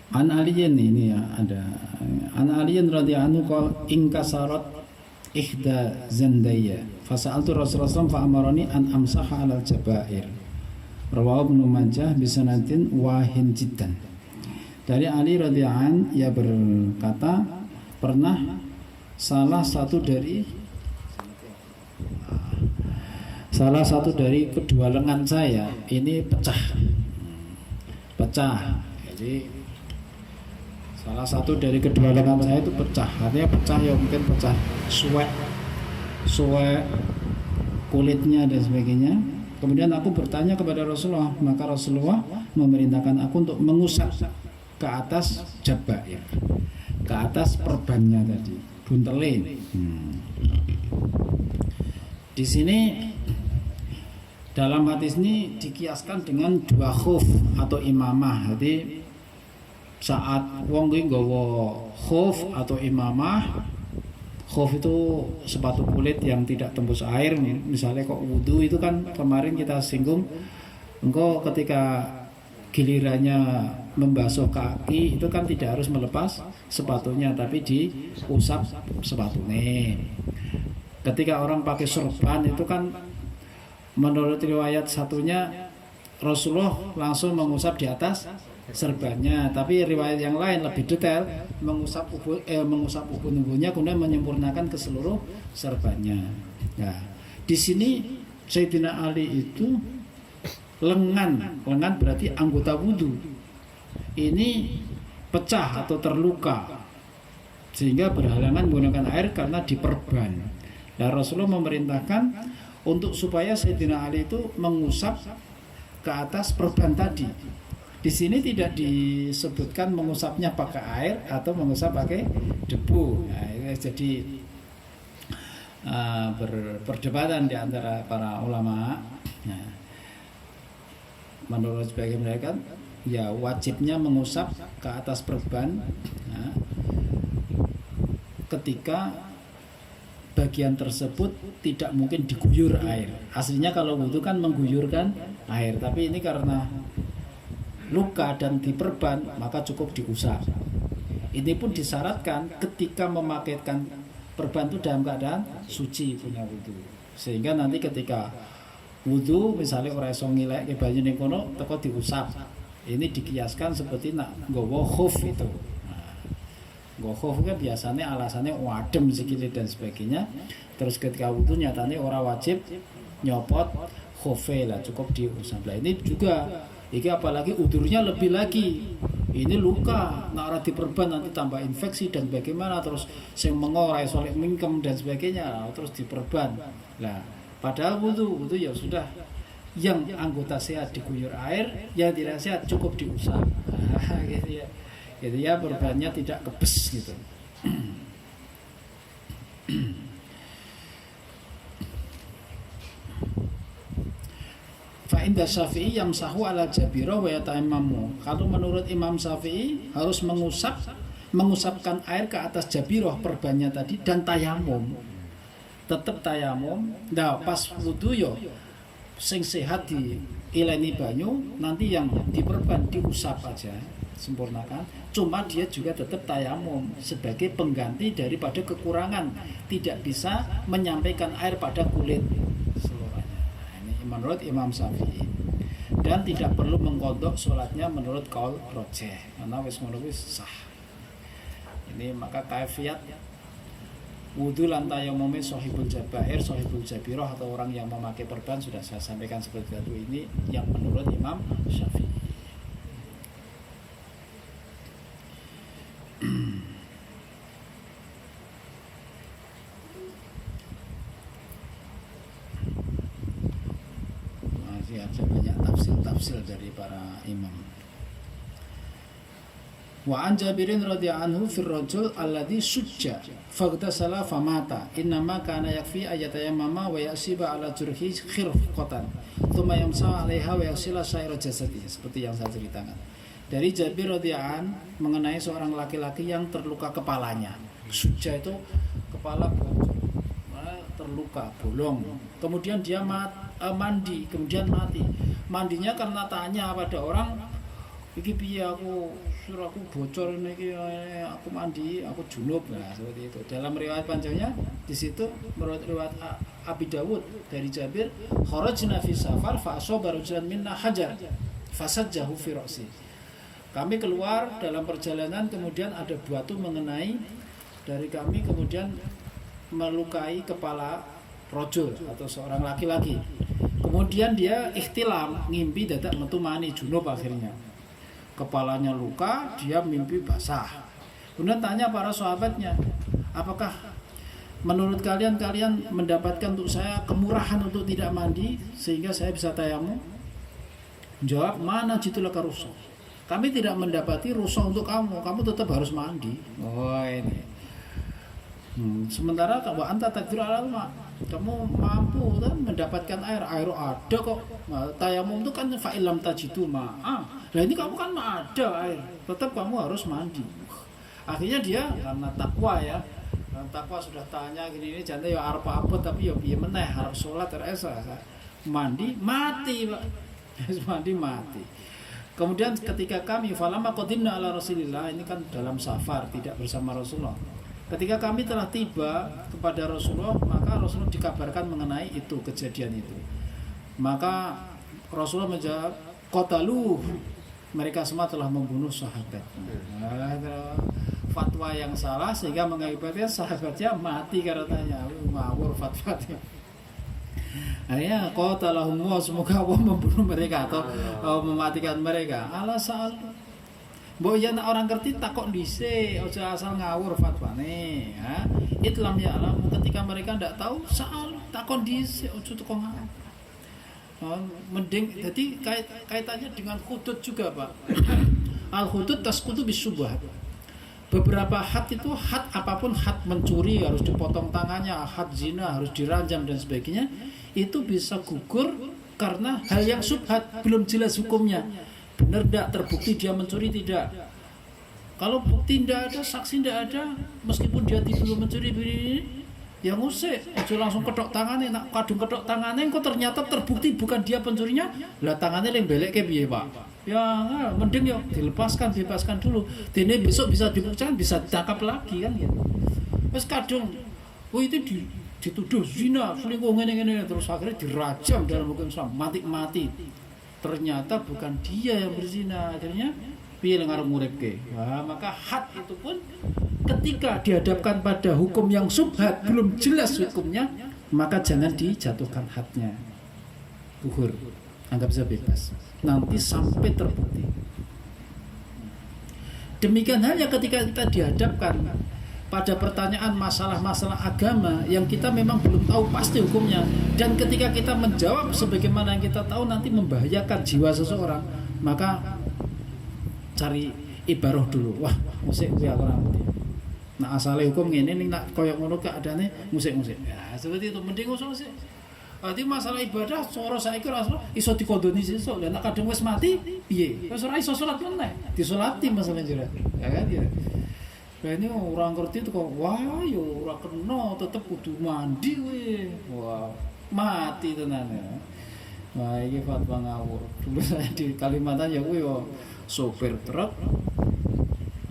An Aliyin ini ya ada. An Aliyin radhiyallahu anhu qala inkasarat ihda zandaya fasa'altu Rasulullah SAW fa'amarani an amsaha 'alal jabair. Rawahu Ibnu Majah bisanadin wahin jiddan. Dari Ali radhiyallahu anhu ia berkata pernah salah satu dari kedua lengan saya ini pecah. Jadi salah satu dari kedua lengan saya itu pecah. Artinya pecah ya mungkin pecah suwek kulitnya dan sebagainya. Kemudian aku bertanya kepada Rasulullah, maka Rasulullah memerintahkan aku untuk mengusap ke atas jabair, ke atas perbannya tadi, buntelin. Di sini dalam hadis ini dikiaskan dengan dua khuf atau imamah. Jadi saat wong kuwi nggawa khuf atau imamah, khuf itu sepatu kulit yang tidak tembus air. Misalnya kok wudu itu kan kemarin kita singgung, engkau ketika gilirannya membasuh kaki itu kan tidak harus melepas sepatunya, tapi diusap sepatunya. Ketika orang pakai sorban itu kan menurut riwayat satunya Rasulullah langsung mengusap di atas serbannya, tapi riwayat yang lain lebih detail mengusap ubun-ubunnya kemudian menyempurnakan ke seluruh serbannya. Nah, di sini Sayyidina Ali itu lengan berarti anggota wudu ini pecah atau terluka sehingga berhalangan menggunakan air karena diperban. Dan Rasulullah memerintahkan untuk supaya Sayyidina Ali itu mengusap ke atas perban tadi. Di sini tidak disebutkan mengusapnya pakai air atau mengusap pakai debu. Nah, ini jadi perdebatan di antara para ulama. Nah, menurut sebagian mereka ya wajibnya mengusap ke atas perban ketika bagian tersebut tidak mungkin diguyur air. Aslinya kalau wudu kan mengguyurkan air, tapi ini karena luka dan diperban maka cukup diusap. Ini pun disyaratkan ketika memakaikan perban itu dalam keadaan suci punya wudu, sehingga nanti ketika wudu misalnya orang iso ngilek ke banyu ning kono teko diusap. Ini dikiaskan seperti nak nggawa khuf itu. Nggawa khuf kan biasanya alasannya wadem sikile dan sebagainya. Terus ketika wudu nyatanya orang wajib nyopot khufe lah, cukup diusap. Lah ini juga iki apalagi udurnya lebih lagi. Ini luka, nak ora diperban nanti tambah infeksi dan bagaimana, terus sing mengo ora iso mingkem dan sebagainya, terus diperban. Lah padahal wudu ya sudah, yang anggota sehat diguyur air, yang tidak sehat cukup diusap. Gitu ya. Gitu ya, perbannya tidak kebes gitu. Fa inda Syafi'i yamsahu ala jabira wa yatayammamu. Kalau menurut Imam Syafi'i harus mengusapkan air ke atas jabirah perbannya tadi dan tayamum. Tetap tayamum. Nah, pas wudu yo sing sehat diileni banyu, nanti yang diperban diusap aja, sempurnakan. Cuma dia juga tetap tayamum sebagai pengganti daripada kekurangan tidak bisa menyampaikan air pada kulit seluruhnya. Nah, ini menurut Imam Syafi'i. Dan tidak perlu mengkodok sholatnya menurut qaul rojeh, karena wis ngono wis sah. Ini maka kaifiat wudu lan tayammum sahibul jabair, sahibul jabirah atau orang yang memakai perban sudah saya sampaikan seperti itu. Ini yang menurut Imam Syafi'i. Masih ada banyak tafsir dari para imam. Wa an Jabirin radhiyallahu anhu fir rajul alladhi sujja faghtasala famata innama kana yakfi ayatayammama wa yasiba ala jurhi khirqatan thumma yamsa 'alaiha wa yaksila sa'ira jasadi, seperti yang saya ceritakan. Dari Jabir radhiyallahu anhu mengenai seorang laki-laki yang terluka kepalanya. Sujja itu kepala bocor, terluka, bolong. Kemudian dia mandi, kemudian mati. Mandinya karena tanya pada orang, iki piye aku bocor niki, aku mandi, aku junub. Nah, seperti itu. Dalam riwayat panjangnya di situ menurut riwayat Abi Dawud dari Jabir, kharajna fi safar fa asaba rajulan minna hajar fasajjahu fi ra'si. Kami keluar dalam perjalanan, kemudian ada batu mengenai dari kami, kemudian melukai kepala rojul atau seorang laki-laki. Kemudian dia ikhtilam, ngimpi dadak metu mani junub akhirnya. Kepalanya luka, dia mimpi basah. Kemudian tanya para sahabatnya, apakah menurut kalian mendapatkan untuk saya kemurahan untuk tidak mandi sehingga saya bisa tayamum? Jawab, mana jitulaka rusuh. Kami tidak mendapati rusuh untuk kamu tetap harus mandi. Oh ini. Sementara kalau anta takdir alal ma, kamu mampu kan mendapatkan air ada kok. Nah, tayamum itu kan fa'ilam tajidu ma'a. Nah ini kamu kan ada air, tetap kamu harus mandi. Akhirnya dia karena takwa ya, takwa sudah tanya gini jangan ya arep apa tapi ya piye meneh arep salat teresa mandi mati Pak. mati. Kemudian ketika kami falamma qadimna ala Rasulillah, ini kan dalam safar tidak bersama Rasulullah. Ketika kami telah tiba kepada Rasulullah, maka Rasulullah dikabarkan mengenai itu kejadian itu. Maka Rasulullah menjawab, qataluh, mereka semua telah membunuh sahabat. Fatwa yang salah sehingga mengakibatkan sahabatnya mati karenanya. Ngawur fatwanya. Akhirnya qatalahum, semoga Allah membunuh mereka atau mematikan mereka. Alasal mbok yen orang ngerti takok dhisik, aja asal ngawur fatwane, ya. Itlam ya alam, ketika mereka ndak tahu soal takon dhisik, aja teko ngawur. Mending jadi kaitannya dengan hudud juga, Pak. Al hudud tasqutu bisyubhat. Beberapa had itu had apapun, had mencuri harus dipotong tangannya, had zina harus diranjam dan sebagainya, itu bisa gugur karena hal yang subhat, belum jelas hukumnya. Benar tidak terbukti dia mencuri tidak. Kalau bukti tidak ada, saksi tidak ada, meskipun dia belum mencuri ya ngusik, aja langsung ketok tangannya, nak kadung ketok tangannya kok ternyata terbukti bukan dia pencurinya, lah tangannya yang belek kayak piye Pak. Ya mending ya bebaskan dulu. Dene besok bisa dibuktikan, bisa ditangkap lagi kan gitu. Terus kadung itu dituduh zina, selingkuh ngene-ngene, terus akhirnya dirajam dalam hukum Islam, mati. Ternyata bukan dia yang berzina, akhirnya piye ngarep nguripke. Nah, maka had itu pun ketika dihadapkan pada hukum yang subhat, belum jelas hukumnya, maka jangan dijatuhkan hadnya. Gugur, anggap saja bebas. Nanti sampai terbukti. Demikian halnya ketika kita dihadapkan pada pertanyaan masalah-masalah agama yang kita memang belum tahu pasti hukumnya, dan ketika kita menjawab sebagaimana yang kita tahu nanti membahayakan jiwa seseorang, maka cari ibaroh dulu. Wah, musik kuwi aku ora ngerti. Nah, asale hukum ngene ning nak koyo ngono keadaane musik-musik. Ya, seperti itu mending usah sih. Berarti masalah ibadah cara saiki ora iso dikondoni sesuk. Lah nek kadung wis mati, piye? Wis ora iso salat meneh. Disolati masalah jera. Ya kan ya. Lah ini orang ngerti itu kok, wah yo ora kena, tetep kudu mandi we. Wah, mati tenan ya. Wah, iki fatwa ngawur. Dulu saya di Kalimantan ya kuwi yo sopir truk.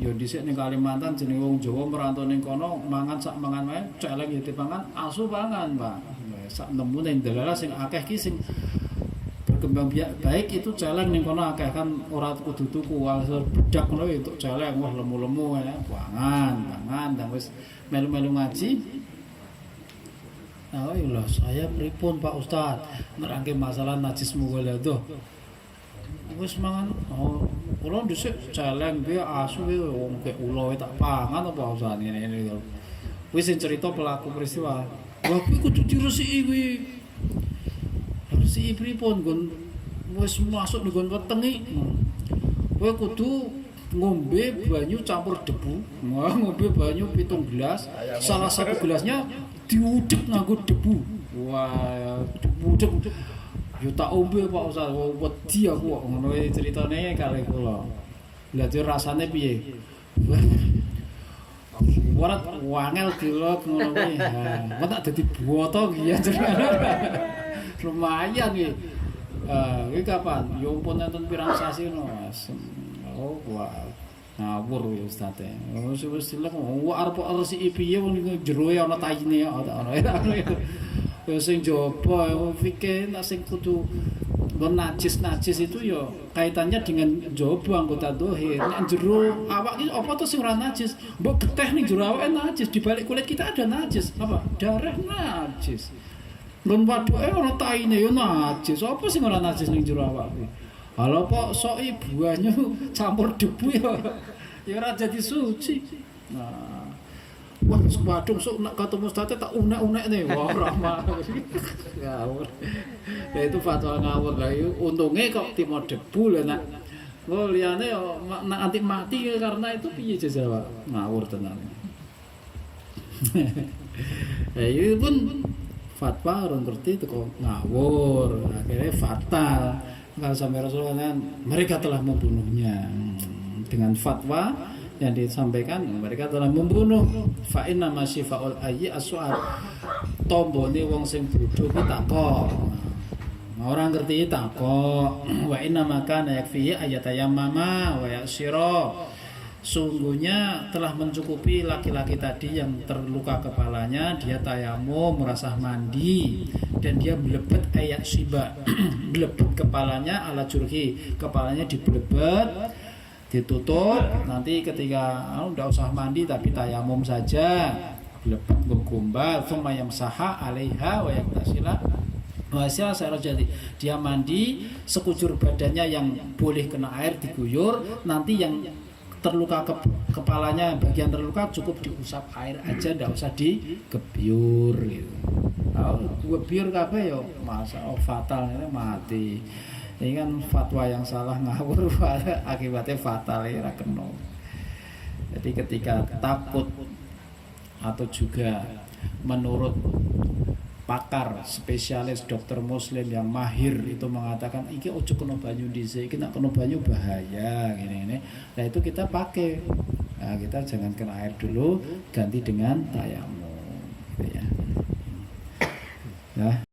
Yo dhisik ning Kalimantan jenenge wong Jawa merantau ning kono mangan sak mangan wae, celeng ya dipangan, asu pangan, Pak. Sak nemu ning daerah sing akeh ki sing berkembang biak baik itu celeng ning kono akeh kan ora kudu tuku asal bedak ngono entuk celeng wah lemu-lemu ya pangan dan wis melu-melu ngaji. Oh iya saya pripun Pak Ustaz nerangke masalah najis mughaladah. Wis mangan kula dhisik celeng piye asu piye wong kek ula tak pangan apa Ustaz ngene-ngene. Wis sing cerita pelaku peristiwa. Wah kuwi kudu diresiki kuwi. Si pripun gon wis masuk di gon wetengi. Kowe kudu ngombe banyu campur debu. Wah, ngombe banyu 7 gelas. Salah satu gelasnya diudek nganggo debu. Wah, diudek. Yo tak ombe Pak Ustaz, wedi aku kok ngono ceritane kali kula. Lah rasane piye? borat wangel kilo ngono kuwi. Ha, kok tak dadi boto ki ya. Lumayan iki. Iki kapan? Ya ampun enten pirang sasi ngono. Oh, wah. Ngawur ya Ustaz. Wis dilek arep resiki piye wong jero ana taine ana. Ya sing jaba fikih nek sing kudu najis itu ya kaitannya dengan jaba anggota dohir. Nek jero awak iki apa to sing ora najis? Mbok geteh ning jero awake najis, di balik kulit kita ada najis. Apa? Darah najis. Nggon waduke ana taine ya najis. Apa sing ora najis ning jero awak kuwi? Kalau kok sok buahnya campur debu ya ora jadi suci. Nah, wah waduh sok nak ketemu ustaz tak unek-unek nih. Wah rahmat. Ngawur. Ya itu fatwa ngawur lah. Untungnya kok timo debu lah nak. Oh liyane yo nak anti mati karena itu piye jajal Pak. Ngawur tenan. Ya itu pun fatwa orang ngerti itu kok ngawur. Akhirnya fatal. Kalau sampai Rasulullah mereka telah membunuhnya dengan fatwa yang disampaikan mereka telah membunuh fa inna masyifaul ayyi as-su'al tombone wong sing bodho ku takok orang ngerti takok wa inna makana yakfihi ayatayammama wa yasyira sungguhnya telah mencukupi laki-laki tadi yang terluka kepalanya dia tayamum merasa mandi dan dia belebet ayat siba belebet kepalanya ala jurhi kepalanya dibelebet ditutup nanti ketika udah usah mandi tapi tayamum saja belebet gombal thumma yamsaha 'alaiha wa yaktasila Hasil saya jadi dia mandi sekujur badannya yang boleh kena air diguyur nanti yang terluka kepalanya bagian terluka cukup diusap air aja ndak usah digebyur gitu. Gebyur kabeh ya masa fatal mati. Ini kan fatwa yang salah ngawur akibatnya fatal ya ora kena. Jadi ketika takut atau juga menurut pakar spesialis dokter muslim yang mahir itu mengatakan iki ojo kena banyu dhisik, iki nek kena banyu bahaya gini-gini. Nah itu kita pakai. Nah, kita jangan kena air dulu, ganti dengan tayamum gitu ya. Ya.